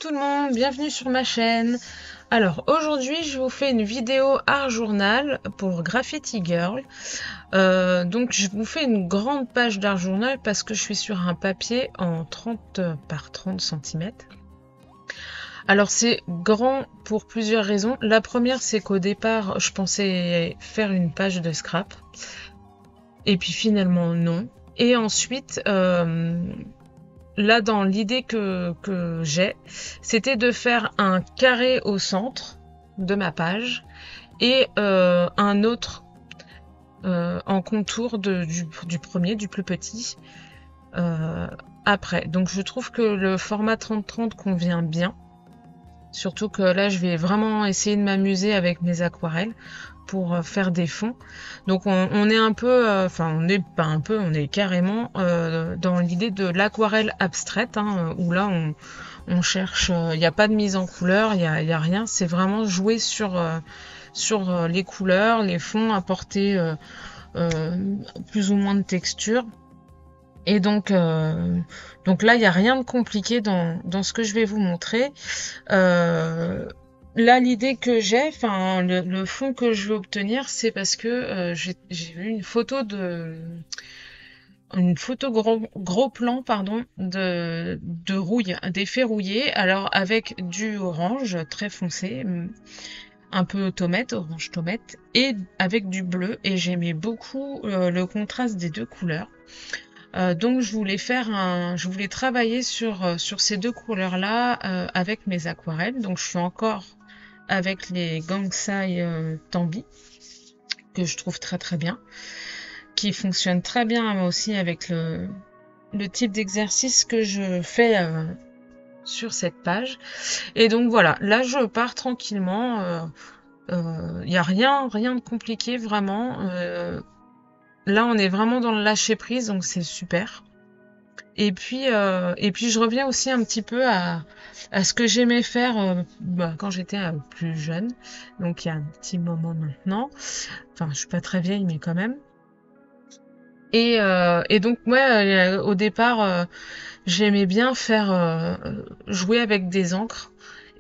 tout le monde, bienvenue sur ma chaîne. Alors aujourd'hui je vous fais une vidéo art journal pour Graffiti Girl. Donc je vous fais une grande page d'art journal parce que je suis sur un papier en 30 par 30 cm. Alors c'est grand pour plusieurs raisons. La première c'est qu'au départ je pensais faire une page de scrap. Et puis finalement non. Et ensuite là, dans l'idée que j'ai, c'était de faire un carré au centre de ma page et un autre en contour du premier, du plus petit, euh, après. Donc je trouve que le format 30-30 convient bien. Surtout que là, je vais vraiment essayer de m'amuser avec mes aquarelles pour faire des fonds. Donc on est un peu, enfin on n'est pas un peu, on est carrément dans l'idée de l'aquarelle abstraite, hein, où là on cherche, il n'y a pas de mise en couleur, il y a rien, c'est vraiment jouer sur les couleurs, les fonds, apporter plus ou moins de texture. Et donc là, il n'y a rien de compliqué dans ce que je vais vous montrer. Là, l'idée que j'ai, enfin, le fond que je veux obtenir, c'est parce que j'ai vu une photo gros plan, pardon, de rouille, d'effet rouillé, alors avec du orange très foncé, un peu tomate, orange tomate, et avec du bleu, et j'aimais beaucoup le contraste des deux couleurs. Donc je voulais travailler sur ces deux couleurs-là avec mes aquarelles. Donc je suis encore avec les Gangsai Tambi que je trouve très très bien, qui fonctionnent très bien moi aussi avec le type d'exercice que je fais sur cette page. Et donc voilà, là je pars tranquillement. Il y a rien de compliqué vraiment. Là on est vraiment dans le lâcher prise, donc c'est super. Et puis je reviens aussi un petit peu à ce que j'aimais faire quand j'étais plus jeune, donc il y a un petit moment maintenant. Enfin, je suis pas très vieille, mais quand même. Et donc ouais, au départ, j'aimais bien faire jouer avec des encres.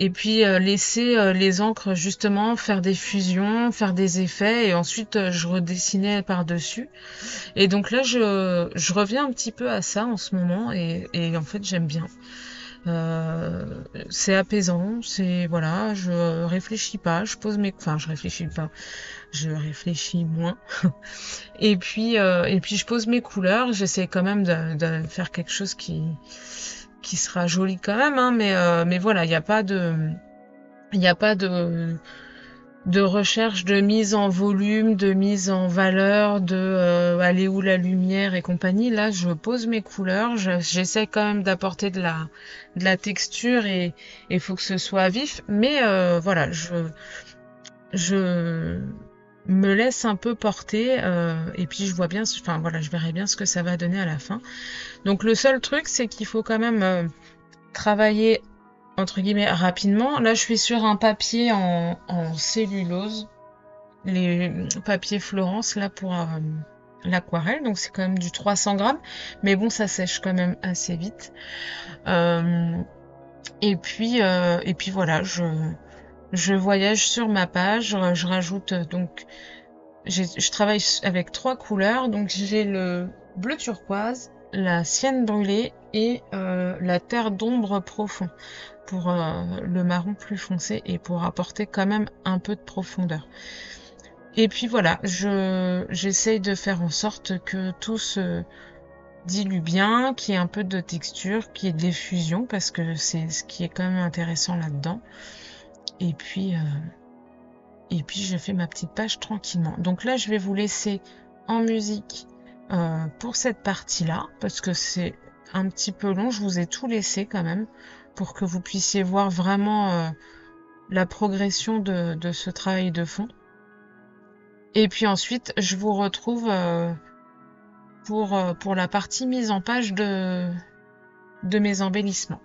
Et puis laisser les encres justement faire des fusions, faire des effets, et ensuite je redessinais par-dessus. Et donc là, je reviens un petit peu à ça en ce moment et en fait, j'aime bien. C'est apaisant, c'est voilà, je réfléchis pas, je pose mes, enfin, je réfléchis pas, je réfléchis moins. Et puis je pose mes couleurs. J'essaie quand même de faire quelque chose qui sera joli quand même, hein, mais voilà, il y a pas de recherche de mise en volume, de mise en valeur, de aller où la lumière et compagnie. Là, je pose mes couleurs, j'essaie quand même d'apporter de la texture et il faut que ce soit vif, mais voilà, je me laisse un peu porter et puis je vois bien, enfin voilà, je verrai bien ce que ça va donner à la fin. Donc le seul truc, c'est qu'il faut quand même travailler entre guillemets rapidement. Là, je suis sur un papier en cellulose, les papiers Florence là pour l'aquarelle, donc c'est quand même du 300 grammes, mais bon, ça sèche quand même assez vite. Euh, et puis voilà, je voyage sur ma page, je rajoute donc je travaille avec 3 couleurs, donc j'ai le bleu turquoise, la sienne brûlée et la terre d'ombre profond pour le marron plus foncé et pour apporter quand même un peu de profondeur. Et puis voilà, j'essaye de faire en sorte que tout se dilue bien, qu'il y ait un peu de texture, qu'il y ait de l'effusion, parce que c'est ce qui est quand même intéressant là-dedans. Et puis, euh, et puis je fais ma petite page tranquillement. Donc là, je vais vous laisser en musique pour cette partie-là, parce que c'est un petit peu long. Je vous ai tout laissé quand même, pour que vous puissiez voir vraiment la progression de ce travail de fond. Et puis ensuite, je vous retrouve pour la partie mise en page de mes embellissements.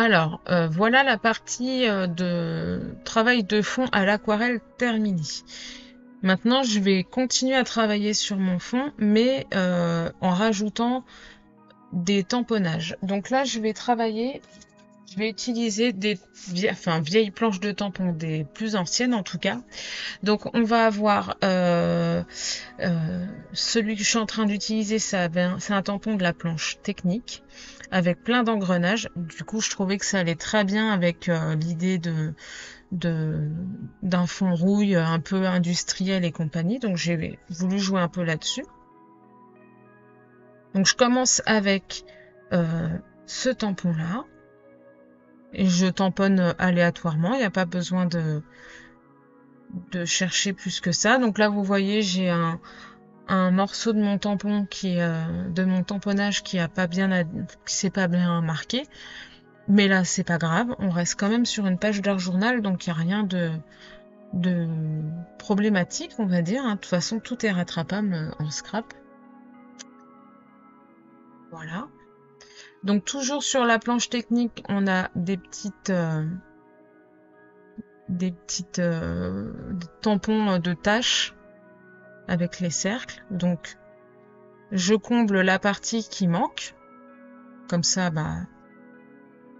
Alors, voilà la partie de travail de fond à l'aquarelle terminée. Maintenant, je vais continuer à travailler sur mon fond, mais en rajoutant des tamponnages. Donc là, je vais utiliser des vieilles planches de tampons, des plus anciennes en tout cas. Donc on va avoir celui que je suis en train d'utiliser, c'est un tampon de la planche technique avec plein d'engrenages. Du coup, je trouvais que ça allait très bien avec l'idée d'un fond rouille un peu industriel et compagnie. Donc j'ai voulu jouer un peu là-dessus. Donc je commence avec ce tampon-là. Et je tamponne aléatoirement, il n'y a pas besoin de chercher plus que ça. Donc là, vous voyez, j'ai un morceau de mon tampon de mon tamponnage qui s'est pas bien marqué. Mais là, c'est pas grave, on reste quand même sur une page d'art journal, donc il n'y a rien de problématique, on va dire. De toute façon, tout est rattrapable en scrap. Voilà. Donc toujours sur la planche technique, on a des petites tampons de tâches avec les cercles. Donc je comble la partie qui manque. Comme ça,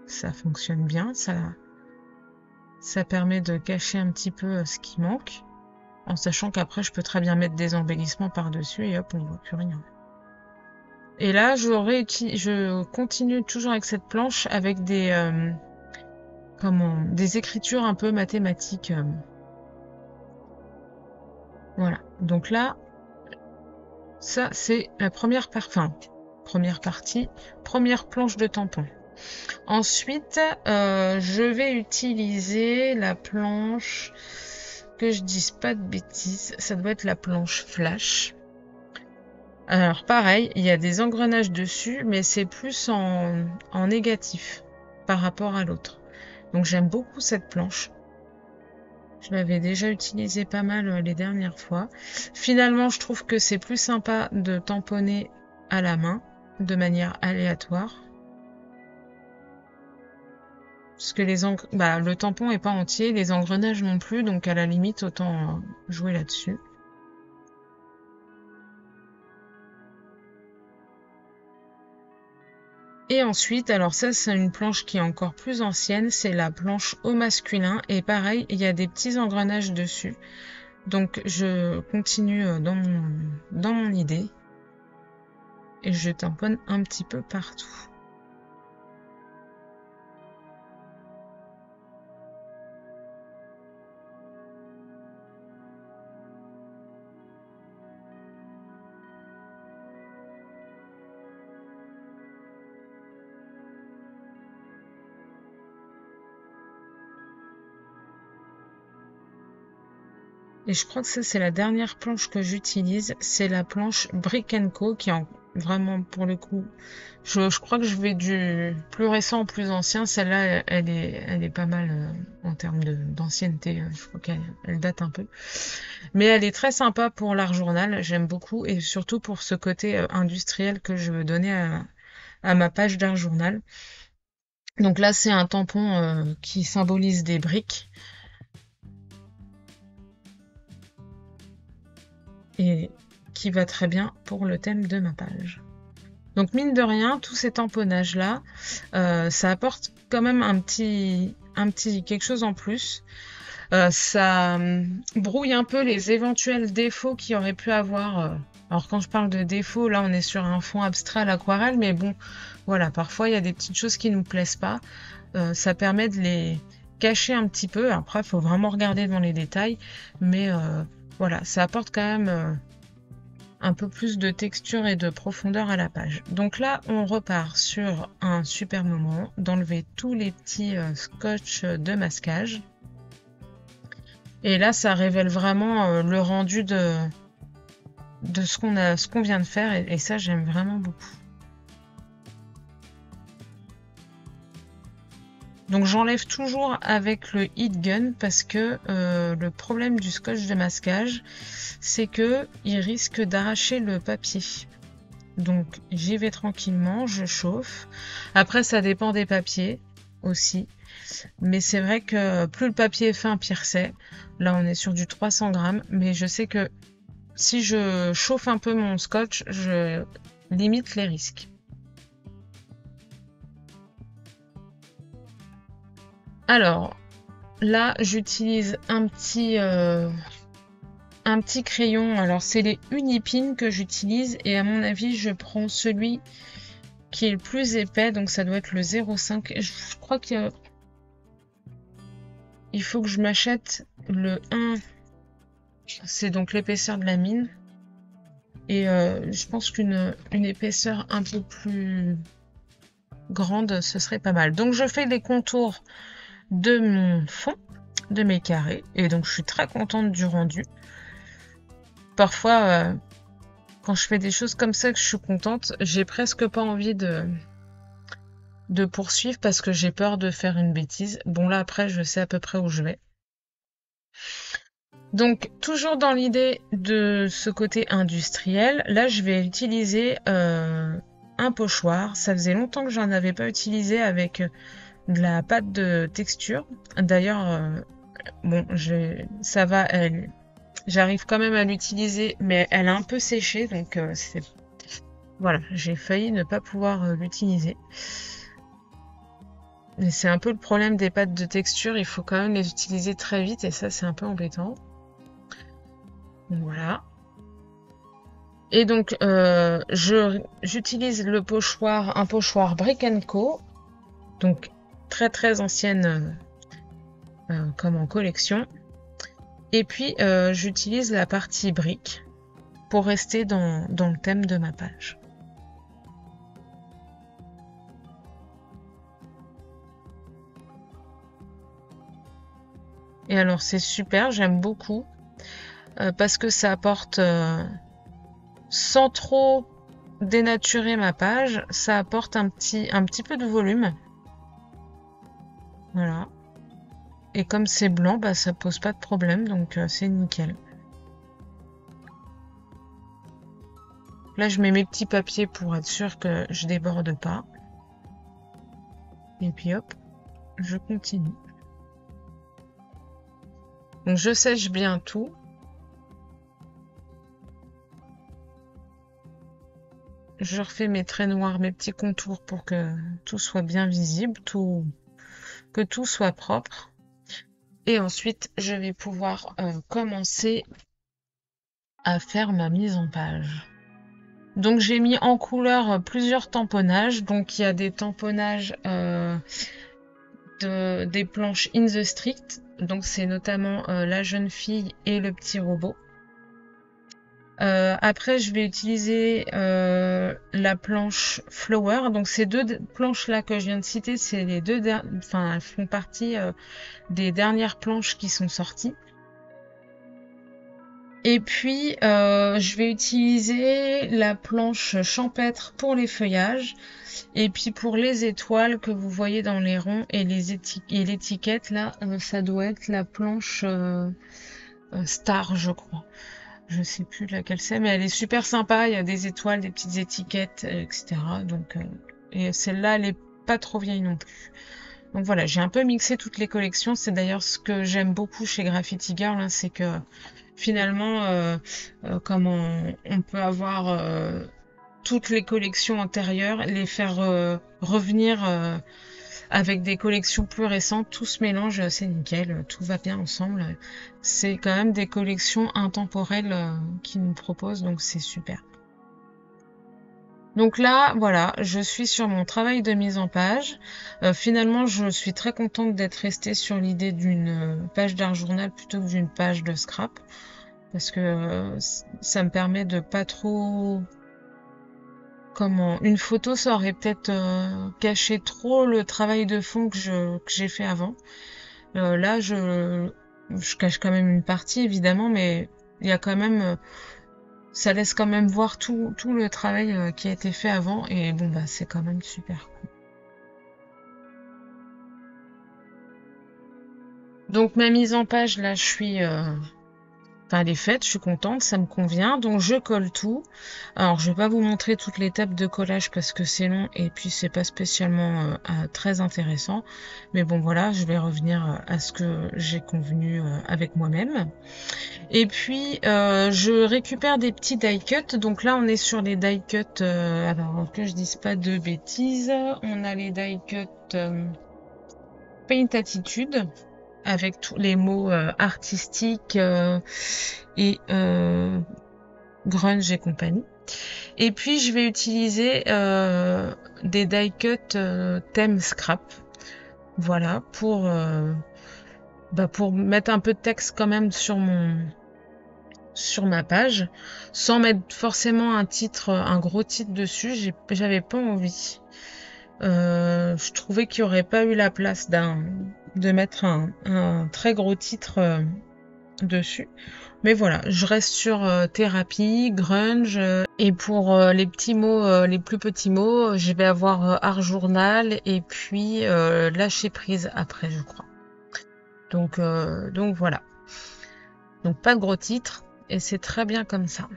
ça fonctionne bien. Ça permet de cacher un petit peu ce qui manque. En sachant qu'après, je peux très bien mettre des embellissements par-dessus et hop, on ne voit plus rien. Et là, je continue toujours avec cette planche avec des écritures un peu mathématiques. Voilà. Donc là, ça c'est la première partie, première planche de tampon. Ensuite, je vais utiliser la planche, que je dise pas de bêtises, ça doit être la planche flash. Alors pareil, il y a des engrenages dessus, mais c'est plus en négatif par rapport à l'autre. Donc j'aime beaucoup cette planche. Je l'avais déjà utilisée pas mal les dernières fois. Finalement, je trouve que c'est plus sympa de tamponner à la main, de manière aléatoire. Parce que le tampon est pas entier, les engrenages non plus, donc à la limite, autant jouer là-dessus. Et ensuite, alors ça c'est une planche qui est encore plus ancienne, c'est la planche au masculin. Et pareil, il y a des petits engrenages dessus. Donc je continue dans mon idée. Et je tamponne un petit peu partout. Et je crois que ça, c'est la dernière planche que j'utilise. C'est la planche Brick & Co. qui est vraiment, pour le coup, je crois que je vais du plus récent au plus ancien. Celle-là, elle est pas mal en termes d'ancienneté. Je crois qu'elle date un peu. Mais elle est très sympa pour l'art journal. J'aime beaucoup. Et surtout pour ce côté industriel que je veux donner à ma page d'art journal. Donc là, c'est un tampon qui symbolise des briques. Et qui va très bien pour le thème de ma page. Donc mine de rien, tous ces tamponnages là, ça apporte quand même un petit quelque chose en plus. Ça brouille un peu les éventuels défauts qu'il y aurait pu avoir. Alors quand je parle de défauts, là on est sur un fond abstrait à l'aquarelle, mais bon, voilà, parfois il y a des petites choses qui nous plaisent pas. Ça permet de les cacher un petit peu. Après, il faut vraiment regarder dans les détails, mais voilà, ça apporte quand même un peu plus de texture et de profondeur à la page. Donc là, on repart sur un super moment d'enlever tous les petits scotch de masquage. Et là, ça révèle vraiment le rendu de ce qu'on vient de faire, et ça, j'aime vraiment beaucoup. Donc j'enlève toujours avec le heat gun parce que le problème du scotch de masquage, c'est que il risque d'arracher le papier. Donc j'y vais tranquillement, je chauffe. Après ça dépend des papiers. aussi. Mais c'est vrai que plus le papier est fin, pire c'est. Là, on est sur du 300 grammes, mais je sais que si je chauffe un peu mon scotch, je limite les risques. Alors, là, j'utilise un petit crayon. Alors, c'est les Unipin que j'utilise et à mon avis, je prends celui qui est le plus épais, donc ça doit être le 0,5. Je crois qu'il faut que je m'achète le 1. C'est donc l'épaisseur de la mine. Et je pense qu'une épaisseur un peu plus grande, ce serait pas mal. Donc je fais les contours de mon fond, de mes carrés. Et donc je suis très contente du rendu. Parfois, quand je fais des choses comme ça que je suis contente, j'ai presque pas envie de poursuivre parce que j'ai peur de faire une bêtise. Bon là après, je sais à peu près où je vais. Donc, toujours dans l'idée de ce côté industriel, là, je vais utiliser un pochoir. Ça faisait longtemps que j'en avais pas utilisé avec de la pâte de texture. D'ailleurs, bon, ça va, j'arrive quand même à l'utiliser, mais elle a un peu séché, donc voilà, j'ai failli ne pas pouvoir l'utiliser. Mais c'est un peu le problème des pâtes de texture, il faut quand même les utiliser très vite, et ça, c'est un peu embêtant. Voilà. Et donc, j'utilise le pochoir, un pochoir Brick & Co. Donc, très très ancienne comme en collection. Et puis, j'utilise la partie brique pour rester dans le thème de ma page. Et alors, c'est super, j'aime beaucoup. Parce que ça apporte, sans trop dénaturer ma page, ça apporte un petit peu de volume. Voilà. Et comme c'est blanc, bah, ça pose pas de problème, donc c'est nickel. Là, je mets mes petits papiers pour être sûr que je déborde pas. Et puis hop, je continue. Donc je sèche bien tout. Je refais mes traits noirs, mes petits contours pour que tout soit bien visible, que tout soit propre. Et ensuite, je vais pouvoir commencer à faire ma mise en page. Donc j'ai mis en couleur plusieurs tamponnages. Donc il y a des tamponnages des planches In the Street. Donc c'est notamment la jeune fille et le petit robot. Après, je vais utiliser la planche Flower. Donc ces deux planches là que je viens de citer, c'est les deux, elles font partie des dernières planches qui sont sorties. Et puis, je vais utiliser la planche champêtre pour les feuillages. Et puis pour les étoiles que vous voyez dans les ronds et l'étiquette, là, ça doit être la planche Star, je crois. Je sais plus laquelle c'est, mais elle est super sympa. Il y a des étoiles, des petites étiquettes, etc. Donc, et celle-là, elle est pas trop vieille non plus. Donc voilà, j'ai un peu mixé toutes les collections. C'est d'ailleurs ce que j'aime beaucoup chez Graffiti Girl, hein, c'est que finalement, comme on peut avoir toutes les collections antérieures, les faire revenir avec des collections plus récentes, tout se mélange, c'est nickel, tout va bien ensemble. C'est quand même des collections intemporelles qu'ils nous proposent, donc c'est super. Donc là, voilà, je suis sur mon travail de mise en page. Finalement, je suis très contente d'être restée sur l'idée d'une page d'art journal plutôt que d'une page de scrap, parce que ça me permet de pas trop... Une photo, ça aurait peut-être caché trop le travail de fond que j'ai fait avant. Là, je cache quand même une partie, évidemment, mais il y a quand même... ça laisse quand même voir tout le travail qui a été fait avant, et bon, bah, c'est quand même super cool. Donc, ma mise en page, là, je suis Enfin, elle est faite, je suis contente, ça me convient. Donc je colle tout. Alors je vais pas vous montrer toute l'étape de collage parce que c'est long et puis c'est pas spécialement très intéressant. Mais bon voilà, je vais revenir à ce que j'ai convenu avec moi-même. Et puis je récupère des petits die cuts. Donc là on est sur les die cuts. Alors que je dise pas de bêtises, on a les die cuts Paint Attitude avec tous les mots artistiques et grunge et compagnie. Et puis je vais utiliser des die cut thème scrap, voilà, pour mettre un peu de texte quand même sur ma page, sans mettre forcément un gros titre dessus. J'avais pas envie. Je trouvais qu'il n'y aurait pas eu la place de mettre un très gros titre dessus. Mais voilà, je reste sur thérapie, grunge, et pour les petits mots, les plus petits mots, je vais avoir art journal et puis lâcher prise après, je crois. Donc voilà. Donc pas de gros titres et c'est très bien comme ça.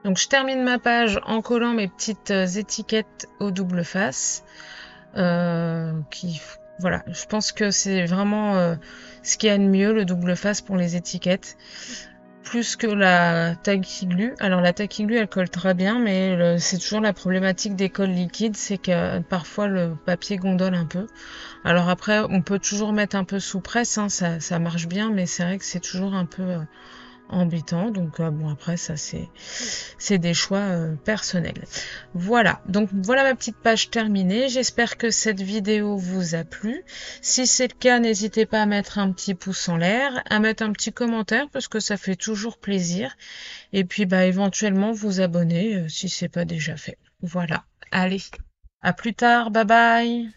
Donc je termine ma page en collant mes petites étiquettes au double face. Voilà, je pense que c'est vraiment ce qu'il y a de mieux, le double face pour les étiquettes, plus que la Tacky Glue. Alors la Tacky Glue, elle colle très bien, mais c'est toujours la problématique des colles liquides, c'est que parfois le papier gondole un peu. Alors après, on peut toujours mettre un peu sous presse, hein, ça marche bien, mais c'est vrai que c'est toujours un peu embêtant. Donc bon, après ça c'est des choix personnels. Voilà, donc voilà ma petite page terminée. J'espère que cette vidéo vous a plu. Si c'est le cas, n'hésitez pas à mettre un petit pouce en l'air, à mettre un petit commentaire parce que ça fait toujours plaisir. Et puis bah éventuellement vous abonner si c'est pas déjà fait. Voilà, allez, à plus tard, bye bye.